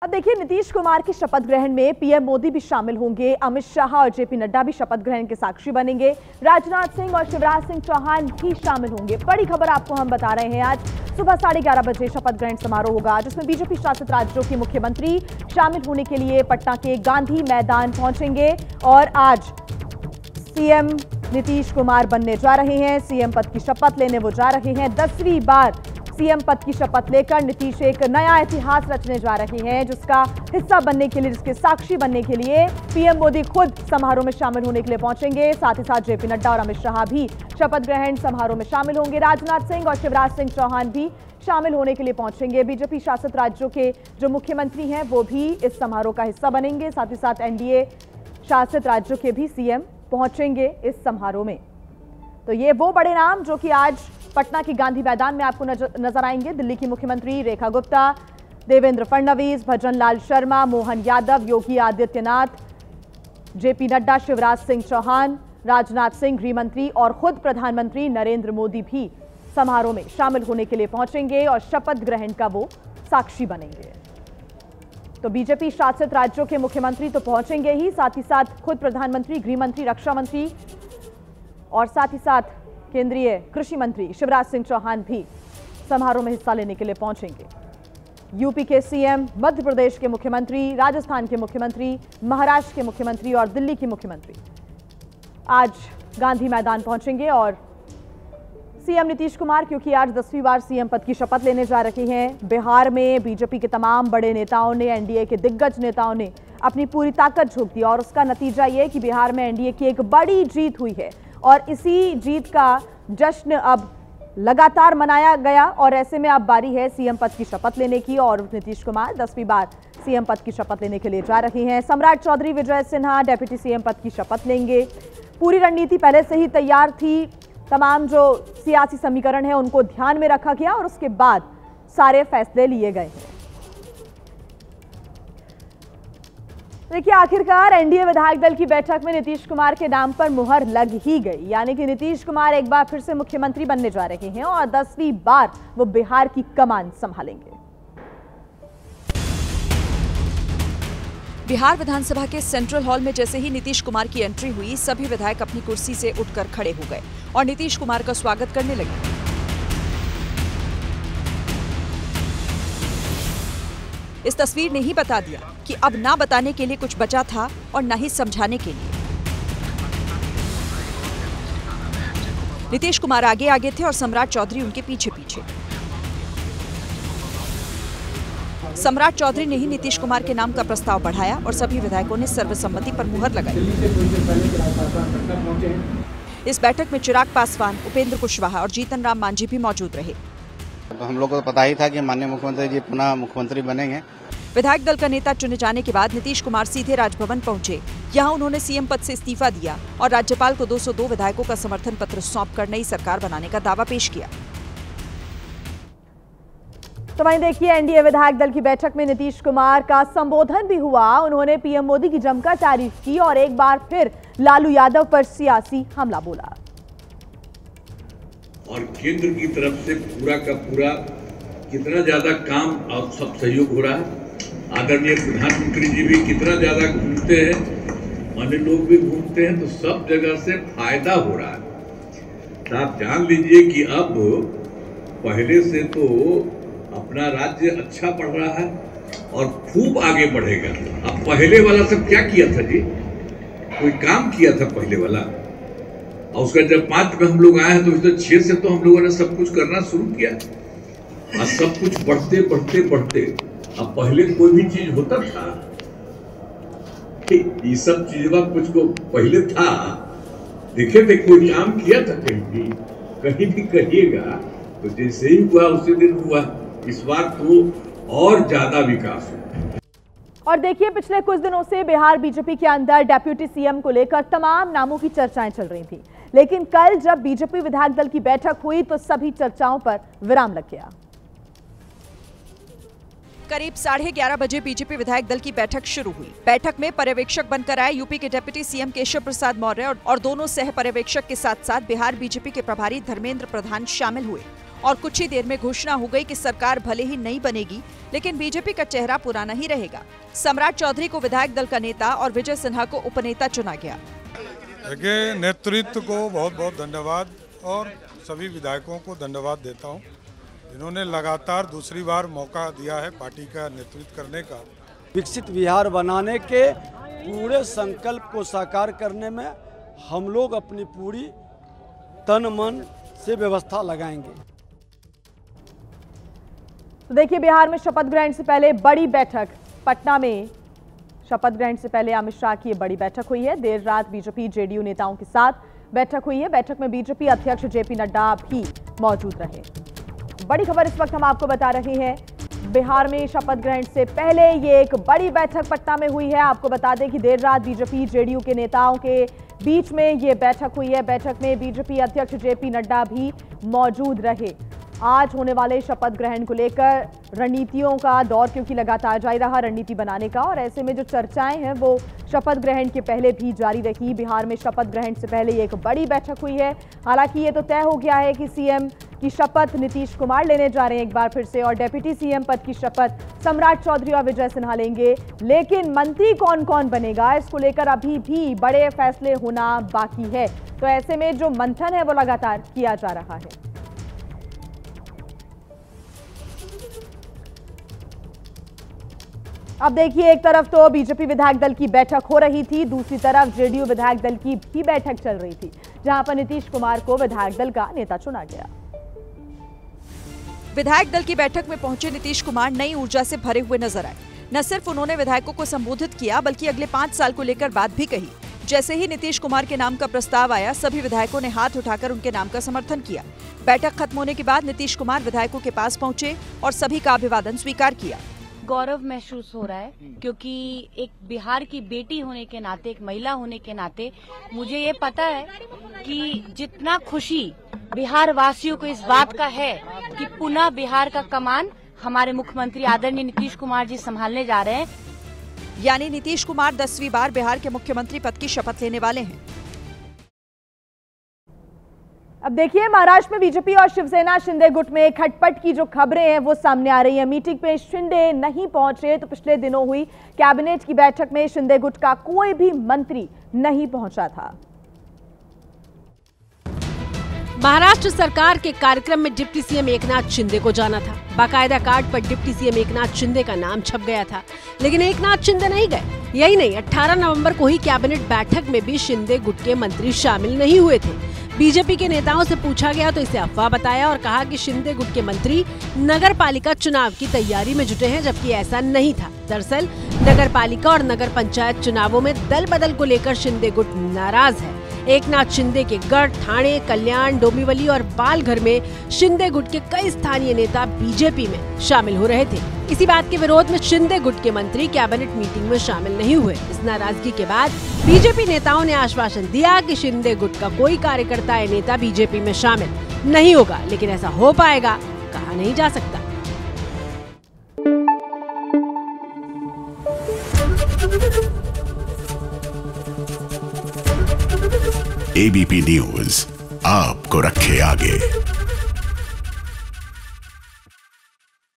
अब देखिए, नीतीश कुमार के शपथ ग्रहण में पीएम मोदी भी शामिल होंगे। अमित शाह और जेपी नड्डा भी शपथ ग्रहण के साक्षी बनेंगे। राजनाथ सिंह और शिवराज सिंह चौहान भी शामिल होंगे। बड़ी खबर आपको हम बता रहे हैं। आज सुबह 11:30 बजे शपथ ग्रहण समारोह होगा, जिसमें बीजेपी शासित राज्यों के मुख्यमंत्री शामिल होने के लिए पटना के गांधी मैदान पहुंचेंगे। और आज सीएम नीतीश कुमार बनने जा रहे हैं। सीएम पद की शपथ लेने वो जा रहे हैं। 10वीं बार सीएम पद की शपथ लेकर नीतीश एक नया इतिहास रचने जा रहे हैं, जिसका हिस्सा बनने के लिए, जिसके साक्षी बनने के लिए पीएम मोदी खुद समारोह में शामिल होने के लिए पहुंचेंगे। साथ ही साथ जेपी नड्डा और अमित शाह भी शपथ ग्रहण समारोह में शामिल होंगे। राजनाथ सिंह और शिवराज सिंह चौहान भी शामिल होने के लिए पहुंचेंगे। बीजेपी शासित राज्यों के जो मुख्यमंत्री हैं वो भी इस समारोह का हिस्सा बनेंगे। साथ ही साथ एनडीए शासित राज्यों के भी सीएम पहुंचेंगे इस समारोह में। तो ये वो बड़े नाम जो कि आज पटना के गांधी मैदान में आपको नजर आएंगे। दिल्ली की मुख्यमंत्री रेखा गुप्ता, देवेंद्र फडणवीस, भजन लाल शर्मा, मोहन यादव, योगी आदित्यनाथ, जेपी नड्डा, शिवराज सिंह चौहान, राजनाथ सिंह गृह मंत्री और खुद प्रधानमंत्री नरेंद्र मोदी भी समारोह में शामिल होने के लिए पहुंचेंगे और शपथ ग्रहण का वो साक्षी बनेंगे। तो बीजेपी शासित राज्यों के मुख्यमंत्री तो पहुंचेंगे ही, साथ ही साथ खुद प्रधानमंत्री, गृह मंत्री, रक्षा मंत्री और साथ ही साथ केंद्रीय कृषि मंत्री शिवराज सिंह चौहान भी समारोह में हिस्सा लेने के लिए पहुंचेंगे। यूपी के सीएम, मध्य प्रदेश के मुख्यमंत्री, राजस्थान के मुख्यमंत्री, महाराष्ट्र के मुख्यमंत्री और दिल्ली के मुख्यमंत्री आज गांधी मैदान पहुंचेंगे। और सीएम नीतीश कुमार, क्योंकि आज 10वीं बार सीएम पद की शपथ लेने जा रहे हैं, बिहार में बीजेपी के तमाम बड़े नेताओं ने, एनडीए के दिग्गज नेताओं ने अपनी पूरी ताकत झोंक दी और उसका नतीजा ये कि बिहार में एनडीए की एक बड़ी जीत हुई है और इसी जीत का जश्न अब लगातार मनाया गया। और ऐसे में अब बारी है सीएम पद की शपथ लेने की और नीतीश कुमार 10वीं बार सीएम पद की शपथ लेने के लिए जा रहे हैं। सम्राट चौधरी विजय सिन्हा डेप्यूटी सीएम पद की शपथ लेंगे। पूरी रणनीति पहले से ही तैयार थी। तमाम जो सियासी समीकरण है उनको ध्यान में रखा गया और उसके बाद सारे फैसले लिए गए हैं। देखिए, आखिरकार एनडीए विधायक दल की बैठक में नीतीश कुमार के नाम पर मुहर लग ही गई, यानी कि नीतीश कुमार एक बार फिर से मुख्यमंत्री बनने जा रहे हैं और 10वीं बार वो बिहार की कमान संभालेंगे। बिहार विधानसभा के सेंट्रल हॉल में जैसे ही नीतीश कुमार की एंट्री हुई, सभी विधायक अपनी कुर्सी से उठकर खड़े हो गए और नीतीश कुमार का स्वागत करने लगे। इस तस्वीर ने ही बता दिया कि अब ना बताने के लिए कुछ बचा था और ना ही समझाने के लिए। नीतीश कुमार आगे आगे थे और सम्राट चौधरी उनके पीछे पीछे। सम्राट चौधरी ने ही नीतीश कुमार के नाम का प्रस्ताव बढ़ाया और सभी विधायकों ने सर्वसम्मति पर मुहर लगाई। इस बैठक में चिराग पासवान, उपेंद्र कुशवाहा और जीतन राम मांझी भी मौजूद रहे। तो हम लोग को पता ही था कि माननीय मुख्यमंत्री जी पुनः मुख्यमंत्री बनेंगे। विधायक दल का नेता चुने जाने के बाद नीतीश कुमार सीधे राजभवन पहुंचे। यहां उन्होंने सीएम पद से इस्तीफा दिया और राज्यपाल को 202 विधायकों का समर्थन पत्र सौंपकर नई सरकार बनाने का दावा पेश किया। तो वहीं देखिए, एनडीए विधायक दल की बैठक में नीतीश कुमार का संबोधन भी हुआ। उन्होंने पीएम मोदी की जमकर तारीफ की और एक बार फिर लालू यादव पर सियासी हमला बोला। और केंद्र की तरफ से पूरा का पूरा कितना ज्यादा काम और सब सहयोग हो रहा है। आदरणीय प्रधानमंत्री जी भी कितना ज्यादा घूमते हैं, अन्य लोग भी घूमते हैं, तो सब जगह से फायदा हो रहा है। तो आप जान लीजिए कि अब पहले से तो अपना राज्य अच्छा बढ़ रहा है और खूब आगे बढ़ेगा। अब पहले वाला सब क्या किया था जी? कोई काम किया था पहले वाला? और उसका जब 5 में हम लोग आए हैं तो 6 से तो हम लोगों ने सब कुछ करना शुरू किया और सब कुछ बढ़ते बढ़ते बढ़ते अब पहले कोई भी चीज होता था, ये सब चीजों कुछ को पहले था, देखे थे कोई काम किया था कहीं भी कहिएगा तो जैसे ही हुआ उसी दिन हुआ। इस बार तो और ज्यादा विकास हुआ। और देखिए, पिछले कुछ दिनों से बिहार बीजेपी के अंदर डेप्यूटी सीएम को लेकर तमाम नामों की चर्चाएं चल रही थी, लेकिन कल जब बीजेपी विधायक दल की बैठक हुई तो सभी चर्चाओं पर विराम लग गया। करीब 11:30 बजे बीजेपी विधायक दल की बैठक शुरू हुई। बैठक में पर्यवेक्षक बनकर आए यूपी के डिप्टी सीएम केशव प्रसाद मौर्य और दोनों सह पर्यवेक्षक के साथ साथ बिहार बीजेपी के प्रभारी धर्मेंद्र प्रधान शामिल हुए और कुछ ही देर में घोषणा हो गई कि सरकार भले ही नहीं बनेगी, लेकिन बीजेपी का चेहरा पुराना ही रहेगा। सम्राट चौधरी को विधायक दल का नेता और विजय सिन्हा को उपनेता चुना गया। देखिए, नेतृत्व को बहुत बहुत धन्यवाद और सभी विधायकों को धन्यवाद देता हूं। इन्होंने लगातार दूसरी बार मौका दिया है पार्टी का नेतृत्व करने का। विकसित बिहार बनाने के पूरे संकल्प को साकार करने में हम लोग अपनी पूरी तन मन से व्यवस्था लगाएंगे। तो देखिए, बिहार में शपथ ग्रहण से पहले बड़ी बैठक पटना में शपथ ग्रहण से पहले अमित शाह की बड़ी बैठक हुई है। देर रात बीजेपी जेडीयू नेताओं के साथ बैठक हुई है। बैठक में बीजेपी अध्यक्ष जेपी नड्डा भी मौजूद रहे। बड़ी खबर इस वक्त हम आपको बता रहे हैं, बिहार में शपथ ग्रहण से पहले ये एक बड़ी बैठक पटना में हुई है। आपको बता दें कि देर रात बीजेपी जेडीयू के नेताओं के बीच में ये बैठक हुई है। बैठक में बीजेपी अध्यक्ष जेपी नड्डा भी मौजूद रहे। आज होने वाले शपथ ग्रहण को लेकर रणनीतियों का दौर क्योंकि लगातार जारी रहा रणनीति बनाने का, और ऐसे में जो चर्चाएं हैं वो शपथ ग्रहण के पहले भी जारी रही। बिहार में शपथ ग्रहण से पहले ये एक बड़ी बैठक हुई है। हालांकि ये तो तय हो गया है कि सीएम की शपथ नीतीश कुमार लेने जा रहे हैं एक बार फिर से, और डेप्यूटी सीएम पद की शपथ सम्राट चौधरी और विजय सिन्हा लेंगे। लेकिन मंत्री कौन कौन बनेगा, इसको लेकर अभी भी बड़े फैसले होना बाकी है। तो ऐसे में जो मंथन है वो लगातार किया जा रहा है। अब देखिए, एक तरफ तो बीजेपी विधायक दल की बैठक हो रही थी, दूसरी तरफ जेडीयू विधायक दल की भी बैठक चल रही थी, जहां पर नीतीश कुमार को विधायक दल का नेता चुना गया। विधायक दल की बैठक में पहुंचे नीतीश कुमार नई ऊर्जा से भरे हुए नजर आए। न सिर्फ उन्होंने विधायकों को संबोधित किया, बल्कि अगले 5 साल को लेकर बात भी कही। जैसे ही नीतीश कुमार के नाम का प्रस्ताव आया, सभी विधायकों ने हाथ उठाकर उनके नाम का समर्थन किया। बैठक खत्म होने के बाद नीतीश कुमार विधायकों के पास पहुंचे और सभी का अभिवादन स्वीकार किया। गौरव महसूस हो रहा है, क्योंकि एक बिहार की बेटी होने के नाते, एक महिला होने के नाते मुझे ये पता है कि जितना खुशी बिहार वासियों को इस बात का है कि पुनः बिहार का कमान हमारे मुख्यमंत्री आदरणीय नीतीश कुमार जी संभालने जा रहे हैं। यानी नीतीश कुमार 10वीं बार बिहार के मुख्यमंत्री पद की शपथ लेने वाले हैं। अब देखिए, महाराष्ट्र में बीजेपी और शिवसेना शिंदे गुट में खटपट की जो खबरें हैं वो सामने आ रही हैं। मीटिंग पे शिंदे नहीं पहुंचे, तो पिछले दिनों हुई कैबिनेट की बैठक में शिंदे गुट का कोई भी मंत्री नहीं पहुंचा था। महाराष्ट्र सरकार के कार्यक्रम में डिप्टी सीएम एकनाथ शिंदे को जाना था। बाकायदा कार्ड पर डिप्टी सीएम एकनाथ शिंदे का नाम छप गया था, लेकिन एकनाथ शिंदे नहीं गए। यही नहीं, 18 नवंबर को ही कैबिनेट बैठक में भी शिंदे गुट के मंत्री शामिल नहीं हुए थे। बीजेपी के नेताओं से पूछा गया तो इसे अफवाह बताया और कहा कि शिंदे गुट के मंत्री नगर पालिका चुनाव की तैयारी में जुटे हैं, जबकि ऐसा नहीं था। दरअसल नगर पालिका और नगर पंचायत चुनावों में दल बदल को लेकर शिंदे गुट नाराज है। एकनाथ शिंदे के गढ़, ठाणे, कल्याण, डोंबिवली और पालघर में शिंदे गुट के कई स्थानीय नेता बीजेपी में शामिल हो रहे थे। इसी बात के विरोध में शिंदे गुट के मंत्री कैबिनेट मीटिंग में शामिल नहीं हुए। इस नाराजगी के बाद बीजेपी नेताओं ने आश्वासन दिया कि शिंदे गुट का कोई कार्यकर्ता या नेता बीजेपी में शामिल नहीं होगा, लेकिन ऐसा हो पाएगा कहा नहीं जा सकता। एबीपी न्यूज आपको रखे आगे।